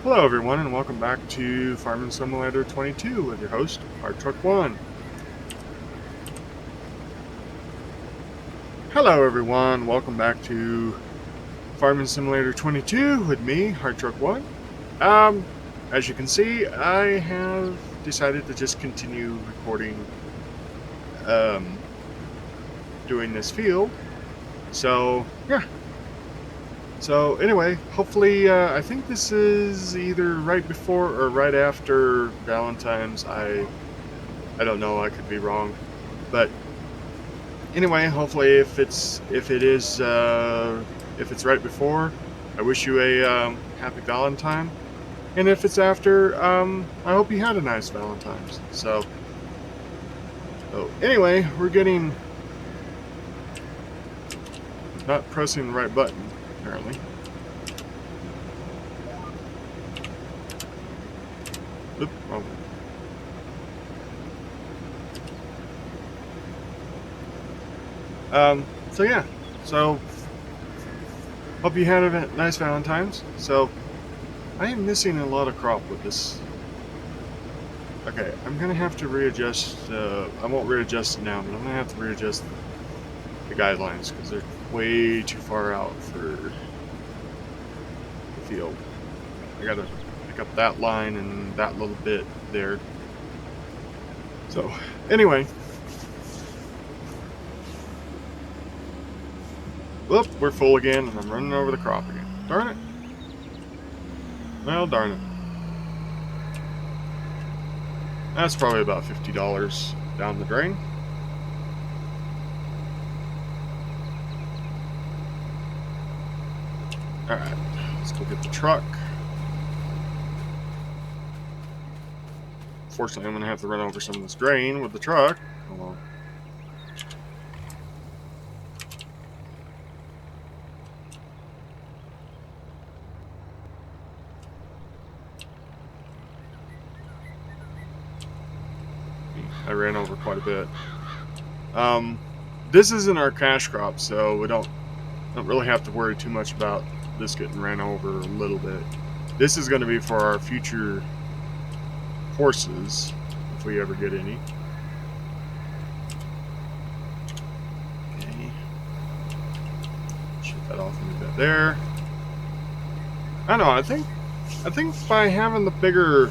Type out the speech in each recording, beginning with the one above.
Hello everyone and welcome back to Farming Simulator 22 with your host, Hard Truck One. Hello everyone, welcome back to Farming Simulator 22 with me, Hard Truck One. As you can see, I have decided to just continue recording, doing this field. So, yeah. So anyway, hopefully, I think this is either right before or right after Valentine's. I don't know. I could be wrong, but anyway, hopefully, if it's right before, I wish you a happy Valentine, and if it's after, I hope you had a nice Valentine's. So anyway, we're getting not pressing the right button apparently. Oop, wrong one. So yeah, so hope you had a nice Valentine's. So I am missing a lot of crop with this. Okay, I'm gonna have to readjust. I won't readjust it now, but I'm gonna have to readjust the guidelines because they're way too far out for the field. I gotta pick up that line and that little bit there. So anyway. Whoop, we're full again, and I'm running over the crop again. Darn it. Well, darn it. That's probably about $50 down the drain. Alright, let's go get the truck. Fortunately, I'm going to have to run over some of this grain with the truck. Hold on. I ran over quite a bit. This isn't our cash crop, so we don't really have to worry too much about this getting ran over a little bit. This is going to be for our future horses, if we ever get any. Okay. Shut that off a little bit there. I don't know, I think by having the bigger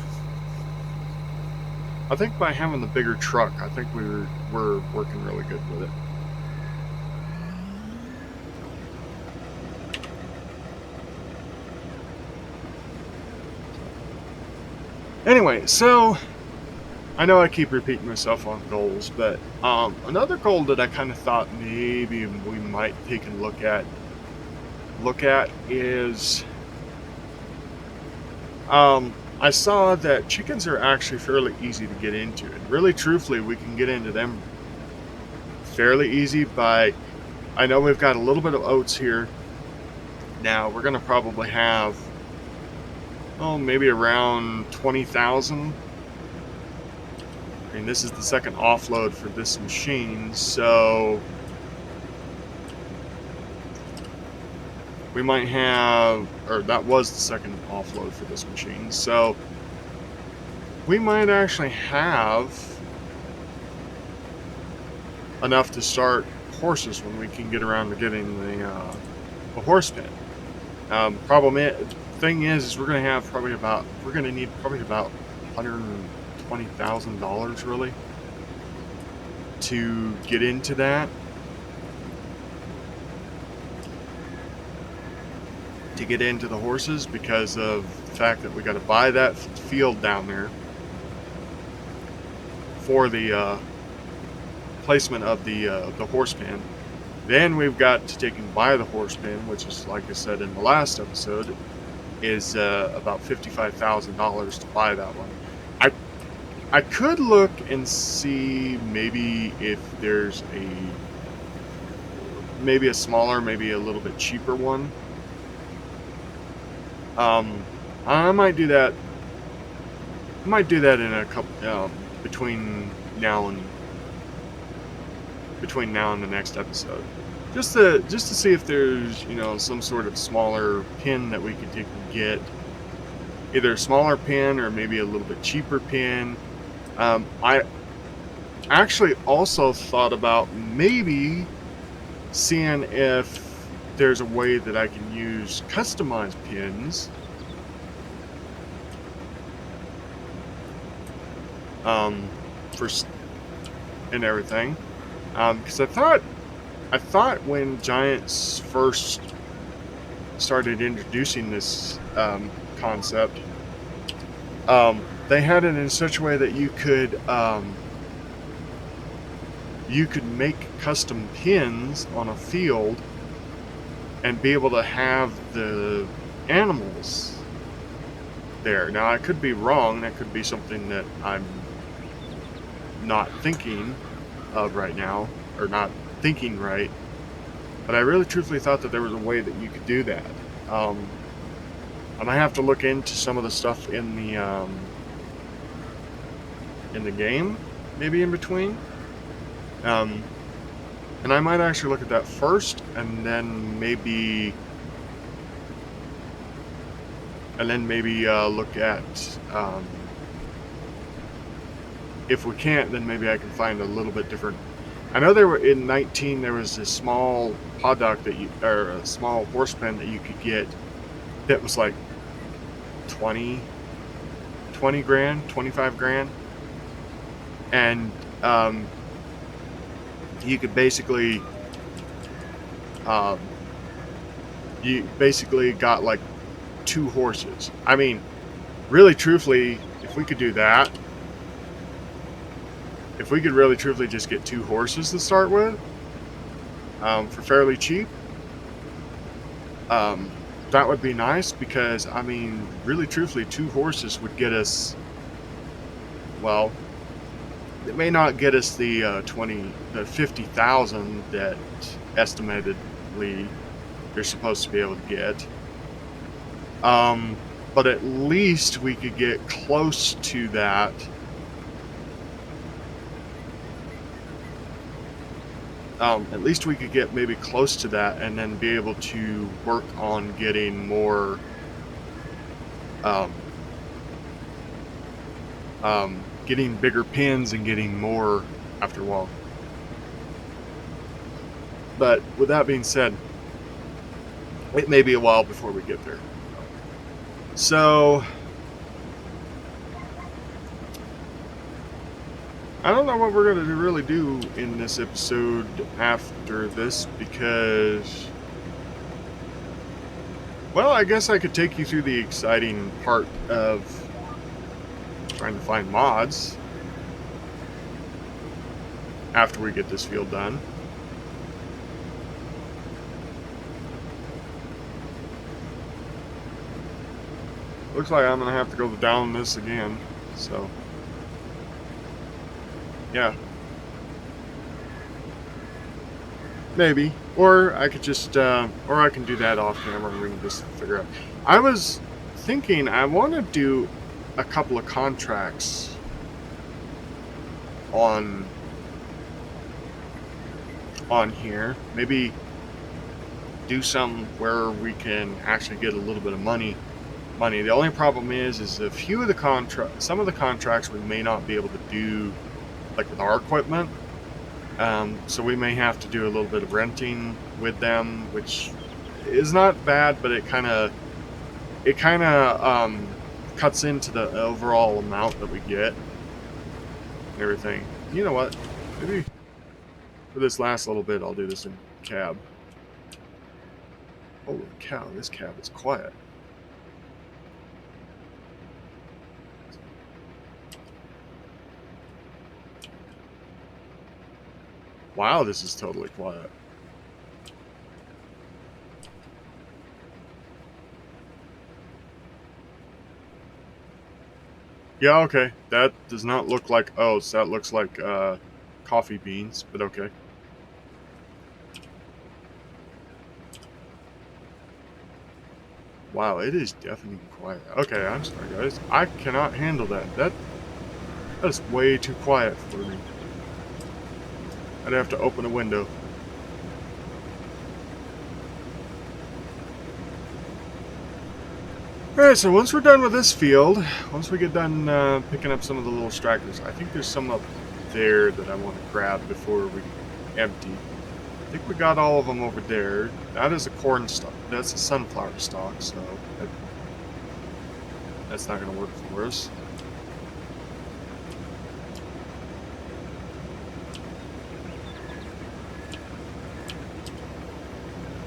truck, I think we're working really good with it. Anyway, so I know I keep repeating myself on goals, but another goal that I kind of thought maybe we might take a look at is I saw that chickens are actually fairly easy to get into, and really truthfully we can get into them fairly easy by, I know we've got a little bit of oats here. Now we're going to probably have maybe around 20,000. I mean, this is the second offload for this machine, so we might have, or that was the second offload for this machine, so we might actually have enough to start horses when we can get around to getting the horse pen. Thing is we're going to need probably about $120,000 really to get into that. To get into the horses, because of the fact that we got to buy that field down there for the placement of the horse pen. Then we've got to take and buy the horse pen, which is, like I said in the last episode, is about $55,000 to buy that one. I could look and see maybe if there's maybe a smaller, maybe a little bit cheaper one. I might do that. I might do that in a couple between now and the next episode, just to see if there's some sort of smaller pin that we could take and get either a smaller pin or maybe a little bit cheaper pin. I actually also thought about maybe seeing if there's a way that I can use customized pins for and everything. Because I thought when Giants first started introducing this concept, they had it in such a way that you could make custom pins on a field and be able to have the animals there. Now, I could be wrong. That could be something that I'm not thinking of right now, or not thinking right. But I really truthfully thought that there was a way that you could do that. I might have to look into some of the stuff in the game, maybe in between. And I might actually look at that first, and then maybe look at if we can't, then maybe I can find a little bit different. I know there were in 19 there was this small paddock or a small horse pen that you could get that was like 20 grand, 25 grand, and you could basically got like 2 horses. I mean, really truthfully, if we could do that, if we could really truthfully just get 2 horses to start with, for fairly cheap, that would be nice, because I mean, really truthfully, 2 horses would get us, well, it may not get us the 50,000 that estimatedly you're supposed to be able to get. But at least we could get close to that. At least we could get maybe close to that, and then be able to work on getting more, getting bigger pins and getting more after a while. But with that being said, it may be a while before we get there. So I don't know what we're going to really do in this episode after this, because, well, I guess I could take you through the exciting part of trying to find mods after we get this field done. Looks like I'm going to have to go down this again, so yeah. Maybe. Or I could just, or I can do that off camera and we can just figure out. I was thinking I want to do a couple of contracts on here. Maybe do some where we can actually get a little bit of money. The only problem is a few of the some of the contracts we may not be able to do, like with our equipment. So we may have to do a little bit of renting with them, which is not bad, but it kind of cuts into the overall amount that we get and everything. You know what? Maybe for this last little bit, I'll do this in cab. Holy cow, this cab is quiet. Wow, this is totally quiet. Yeah, okay. That does not look like oats. That looks like coffee beans, but okay. Wow, it is definitely quiet. Okay, I'm sorry, guys. I cannot handle that. That is way too quiet for me. I'd have to open a window. Alright, so once we're done with this field, once we get done picking up some of the little stragglers, I think there's some up there that I want to grab before we empty. I think we got all of them over there. That is a corn stalk. That's a sunflower stalk, so that's not going to work for us.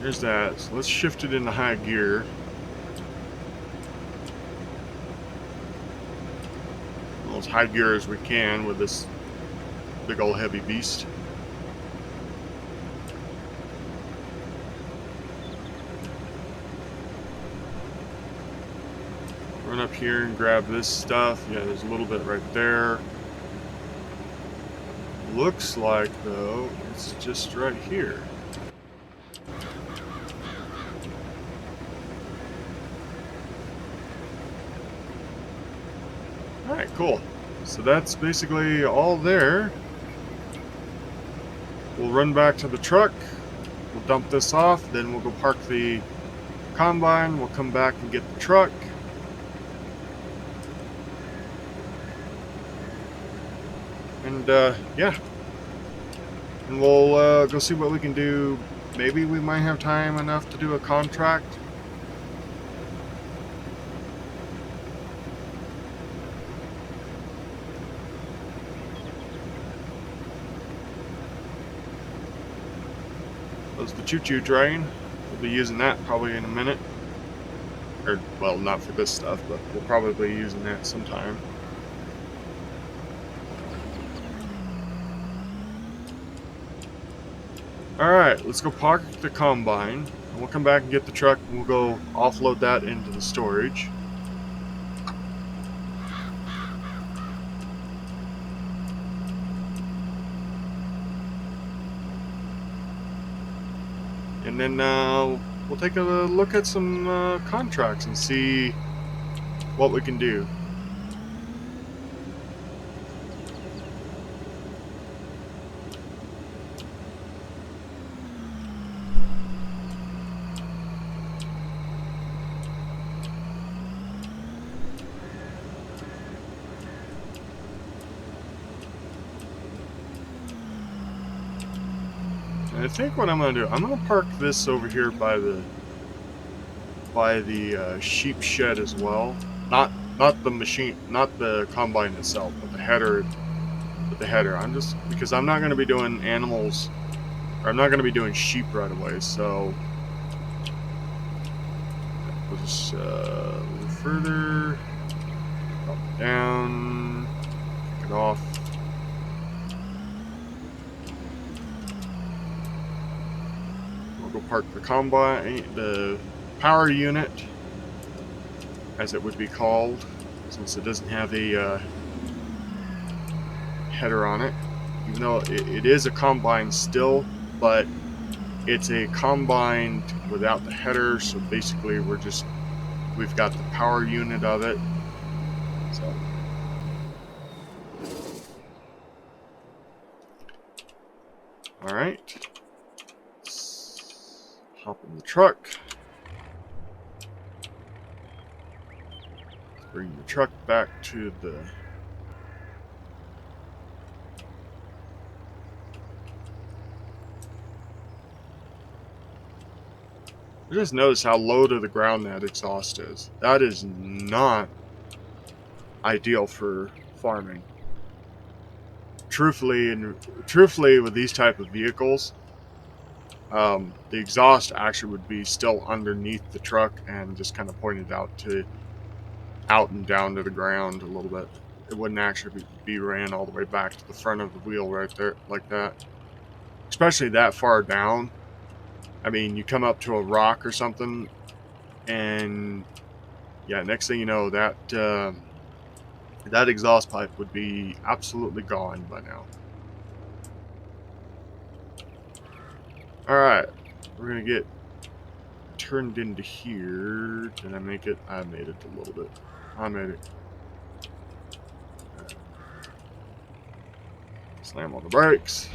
There's that. So let's shift it into high gear. As high gear as we can with this big old heavy beast. Run up here and grab this stuff. Yeah, there's a little bit right there. Looks like, though, it's just right here. Alright, cool. So that's basically all there. We'll run back to the truck. We'll dump this off. Then we'll go park the combine. We'll come back and get the truck. And, yeah. And we'll go see what we can do. Maybe we might have time enough to do a contract. There's the choo-choo train. We'll be using that probably in a minute. Or, well, not for this stuff, but we'll probably be using that sometime. Alright, let's go park the combine. And we'll come back and get the truck, and we'll go offload that into the storage. And then we'll take a look at some contracts and see what we can do. I think what I'm going to do, I'm going to park this over here by the sheep shed as well. Not the machine, not the combine itself, but the header. I'm just, because I'm not going to be doing animals, or I'm not going to be doing sheep right away. So we'll just a little further, up, down, kick it off. Go park the combine, the power unit, as it would be called, since it doesn't have a header on it. Even though it is a combine still, but it's a combine without the header. So basically, we've got the power unit of it. So. All right. Hop in the truck. Bring the truck back to the... I just noticed how low to the ground that exhaust is. That is not ideal for farming. Truthfully, with these type of vehicles, the exhaust actually would be still underneath the truck and just kind of pointed out and down to the ground a little bit. It wouldn't actually be ran all the way back to the front of the wheel right there like that. Especially that far down. I mean, you come up to a rock or something, and yeah, next thing you know, that exhaust pipe would be absolutely gone by now. Alright, we're going to get turned into here. Did I make it? I made it a little bit. I made it. Right. Slam on the brakes.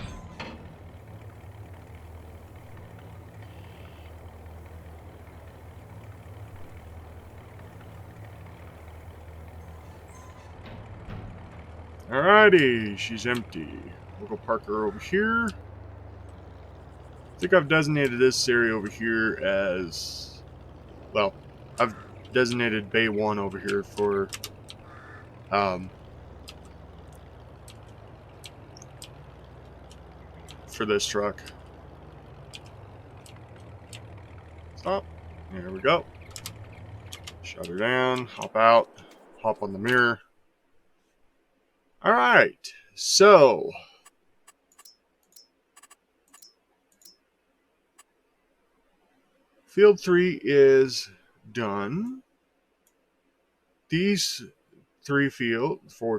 Alrighty, she's empty. We'll go park her over here. I think I've designated this area over here as, well, I've designated Bay 1 over here um, for this truck. Stop. There we go. Shut her down, hop out, hop on the mirror. Alright, so field 3 is done. These 4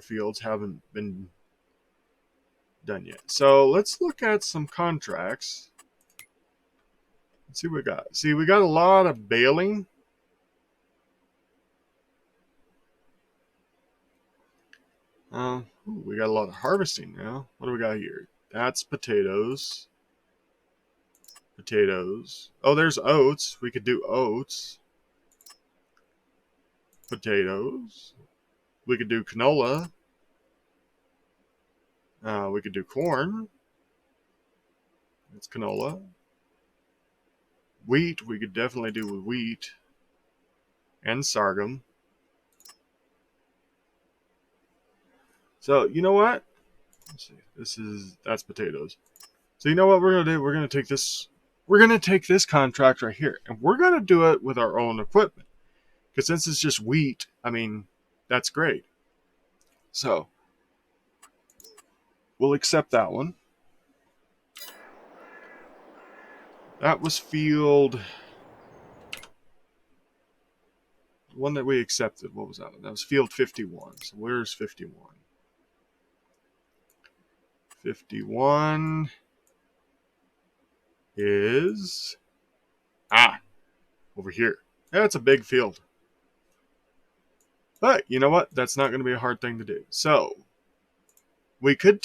fields haven't been done yet. So let's look at some contracts. Let's see what we got. See, we got a lot of baling. We got a lot of harvesting now. What do we got here? That's potatoes. Potatoes. Oh, there's oats. We could do oats. Potatoes. We could do canola. We could do corn. It's canola. Wheat. We could definitely do with wheat. And sorghum. So, you know what? Let's see. That's potatoes. So, you know what we're going to do? We're going to take this contract right here, and we're going to do it with our own equipment. Because since it's just wheat, I mean, that's great. So, we'll accept that one. That was field... one that we accepted. What was that? That was field 51. So, where's 51? 51 is... over here. That's a big field. But, you know what? That's not going to be a hard thing to do. So, we're going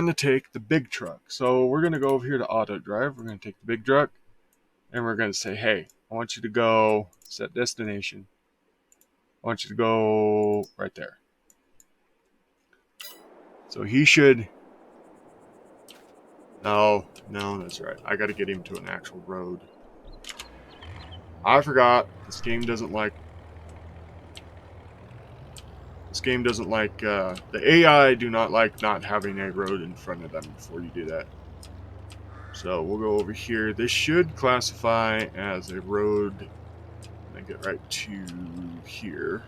to take the big truck. So, we're going to go over here to auto drive. We're going to take the big truck. And we're going to say, hey, I want you to go set destination. I want you to go right there. So, he should... No, that's right. I got to get him to an actual road. I forgot. This game doesn't like... the AI do not like not having a road in front of them before you do that. So we'll go over here. This should classify as a road. And get right to here.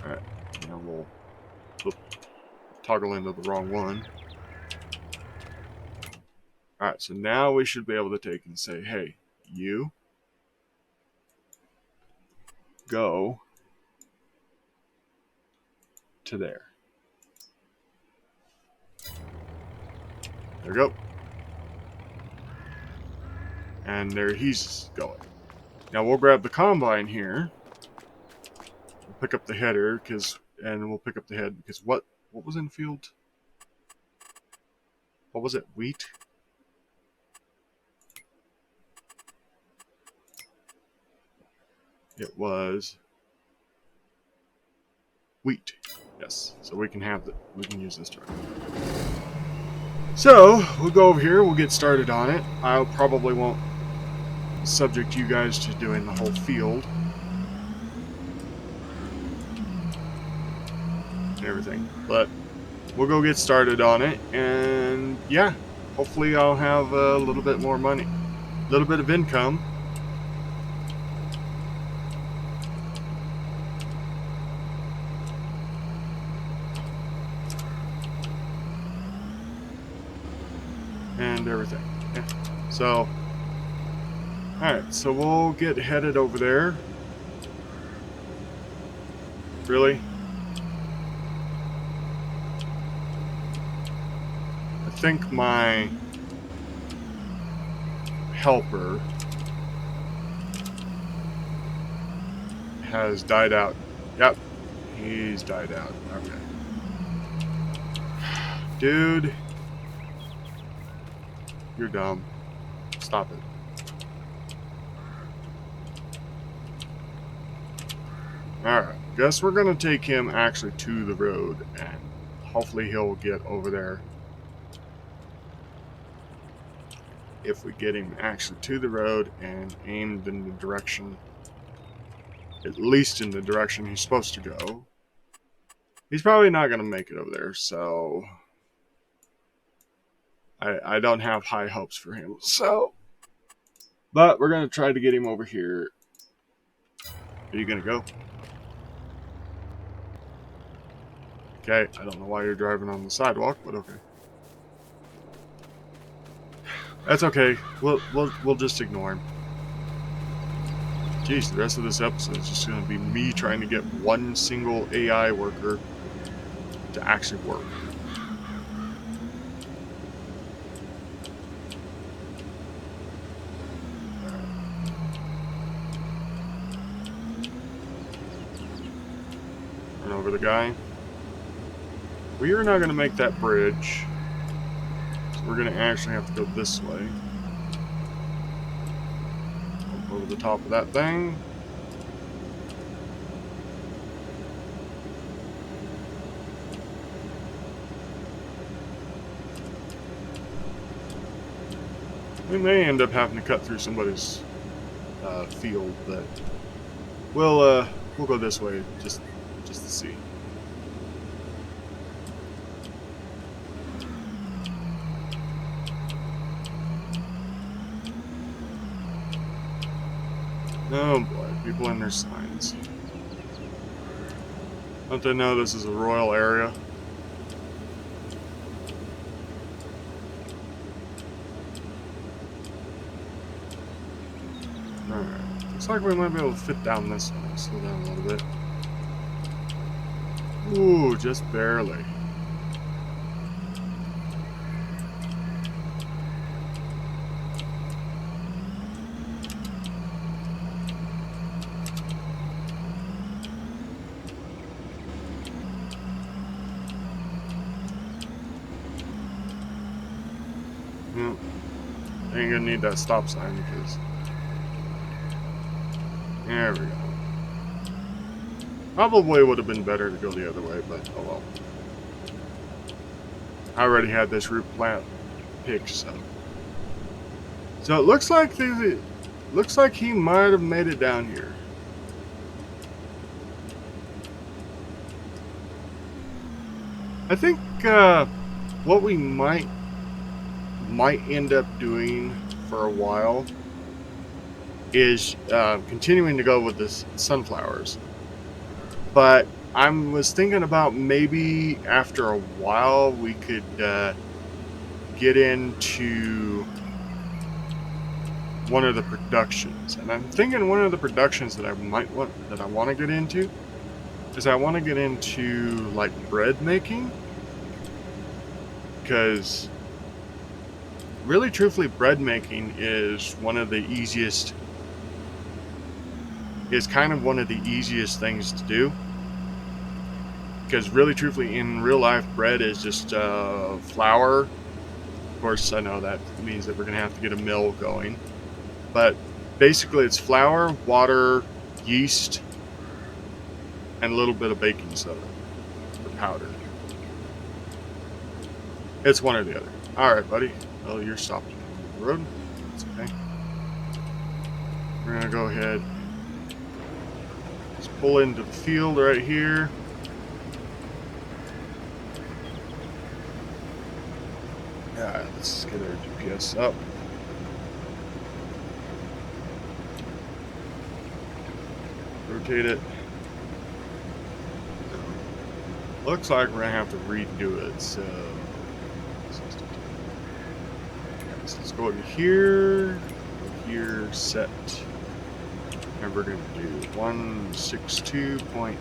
Alright, now we'll toggle into the wrong one. Alright, so now we should be able to take and say, hey, you go to there. There we go. And there he's going. Now we'll grab the combine here. We'll pick up the header and we'll pick up the head because what was in field? What was it? Wheat? It was wheat. Yes. So we can use this truck. So we'll go over here, we'll get started on it. I probably won't subject you guys to doing the whole field and everything, but we'll go get started on it, and yeah, hopefully I'll have a little bit more money, a little bit of income. And everything. Yeah. So, alright, so we'll get headed over there. Really? I think my helper has died out. Yep, he's died out. Okay. Dude. You're dumb. Stop it. Alright, guess we're gonna take him actually to the road, and hopefully he'll get over there. If we get him actually to the road and aimed in the direction, at least in the direction he's supposed to go, he's probably not gonna make it over there, so I don't have high hopes for him. So, but we're gonna try to get him over here. Are you gonna go? Okay, I don't know why you're driving on the sidewalk, but okay. That's okay. We'll just ignore him. Jeez, the rest of this episode is just gonna be me trying to get one single AI worker to actually work. Run over the guy. We are not gonna make that bridge. We're going to actually have to go this way. Over the top of that thing. We may end up having to cut through somebody's field, but we'll go this way just to see. Oh boy, people and their signs. Don't they know this is a royal area? Alright, looks like we might be able to fit down this one. Slow down a little bit. Ooh, just barely. Yep. Ain't gonna need that stop sign because... There we go. Probably would have been better to go the other way, but oh well. I already had this route plant picked, so it looks like he might have made it down here. I think what we might end up doing for a while is continuing to go with the sunflowers. But I was thinking about maybe after a while we could get into one of the productions. And I'm thinking one of the productions that I want to get into is I want to get into like bread making, because really truthfully bread making is one of the easiest things to do, because really truthfully in real life bread is just flour. Of course I know that means that we're gonna have to get a mill going, but basically it's flour, water, yeast, and a little bit of baking soda or powder. It's one or the other. Alright buddy, well you're stopped on the road. That's okay. We're gonna go ahead, let's pull into the field right here. Alright, let's get our GPS up. Rotate it. Looks like we're gonna have to redo it, so let's go over here, set, and we're gonna do 162.4.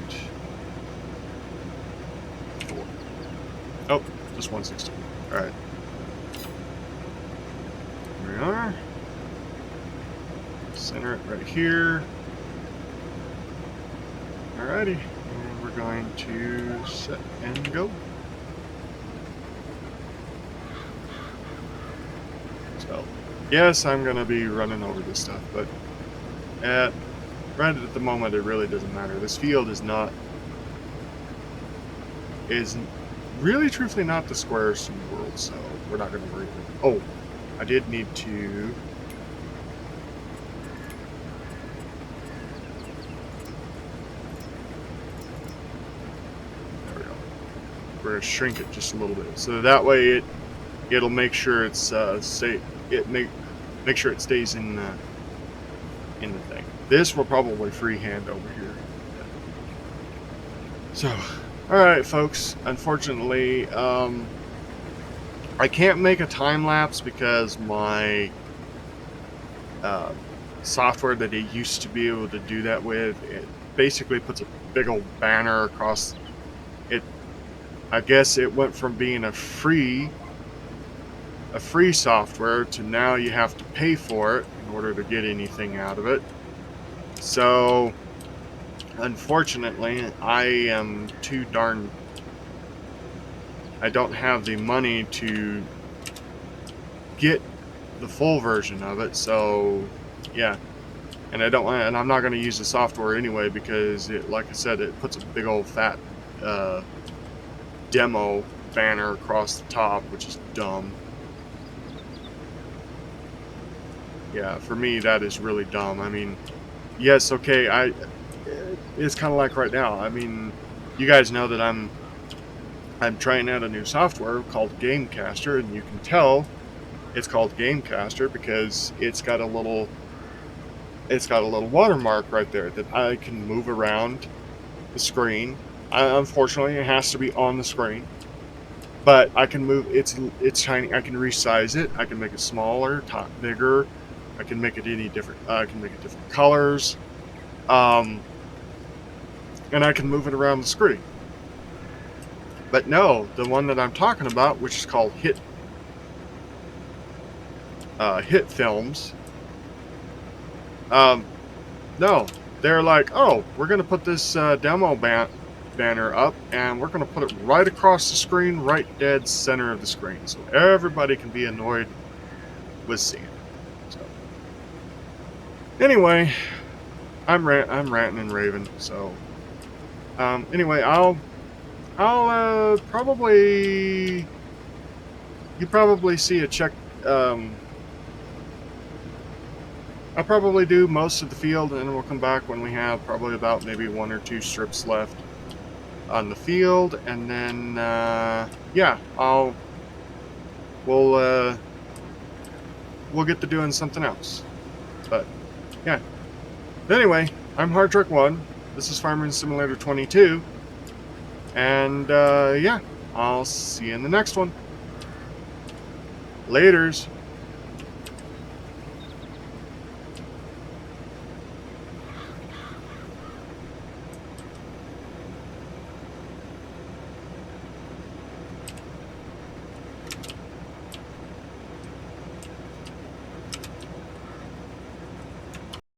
Oh, just 162. Alright. Here we are. Center it right here. Alrighty. And we're going to set and go. So, yes, I'm going to be running over this stuff, but right at the moment, it really doesn't matter. This field is really truthfully not the squarest in the world, so we're not going to worry about it. Oh, I did need to... There we go. We're going to shrink it just a little bit, so that way it'll make sure it's make sure it stays in the thing. This will probably freehand over here. So, all right, folks. Unfortunately, I can't make a time lapse because my software that it used to be able to do that with, it basically puts a big old banner across it. I guess it went from being a free software to now you have to pay for it in order to get anything out of it. So unfortunately, I am too darn... I don't have the money to get the full version of it, so yeah. And I'm not going to use the software anyway because it, like I said, it puts a big old fat demo banner across the top, which is dumb. Yeah, for me that is really dumb. I mean, yes, okay, it's kind of like right now. I mean, you guys know that I'm trying out a new software called Gamecaster, and you can tell it's called Gamecaster because it's got a little watermark right there that I can move around the screen. Unfortunately, it has to be on the screen, but I can move. It's tiny. I can resize it. I can make it smaller, bigger. I can make it any different. I can make it different colors, and I can move it around the screen. But no, the one that I'm talking about, which is called Hit Films. No, they're like, oh, we're going to put this demo banner up, and we're going to put it right across the screen, right dead center of the screen, so everybody can be annoyed with seeing it. So, anyway, I'm ranting and raving. So, anyway, I'll probably... You probably see a check... I'll probably do most of the field, and then we'll come back when we have probably about maybe 1 or 2 strips left on the field, and then yeah, we'll get to doing something else. But yeah. But anyway, I'm Hard Truck 1. This is Farming Simulator 22, and yeah, I'll see you in the next one. Laters.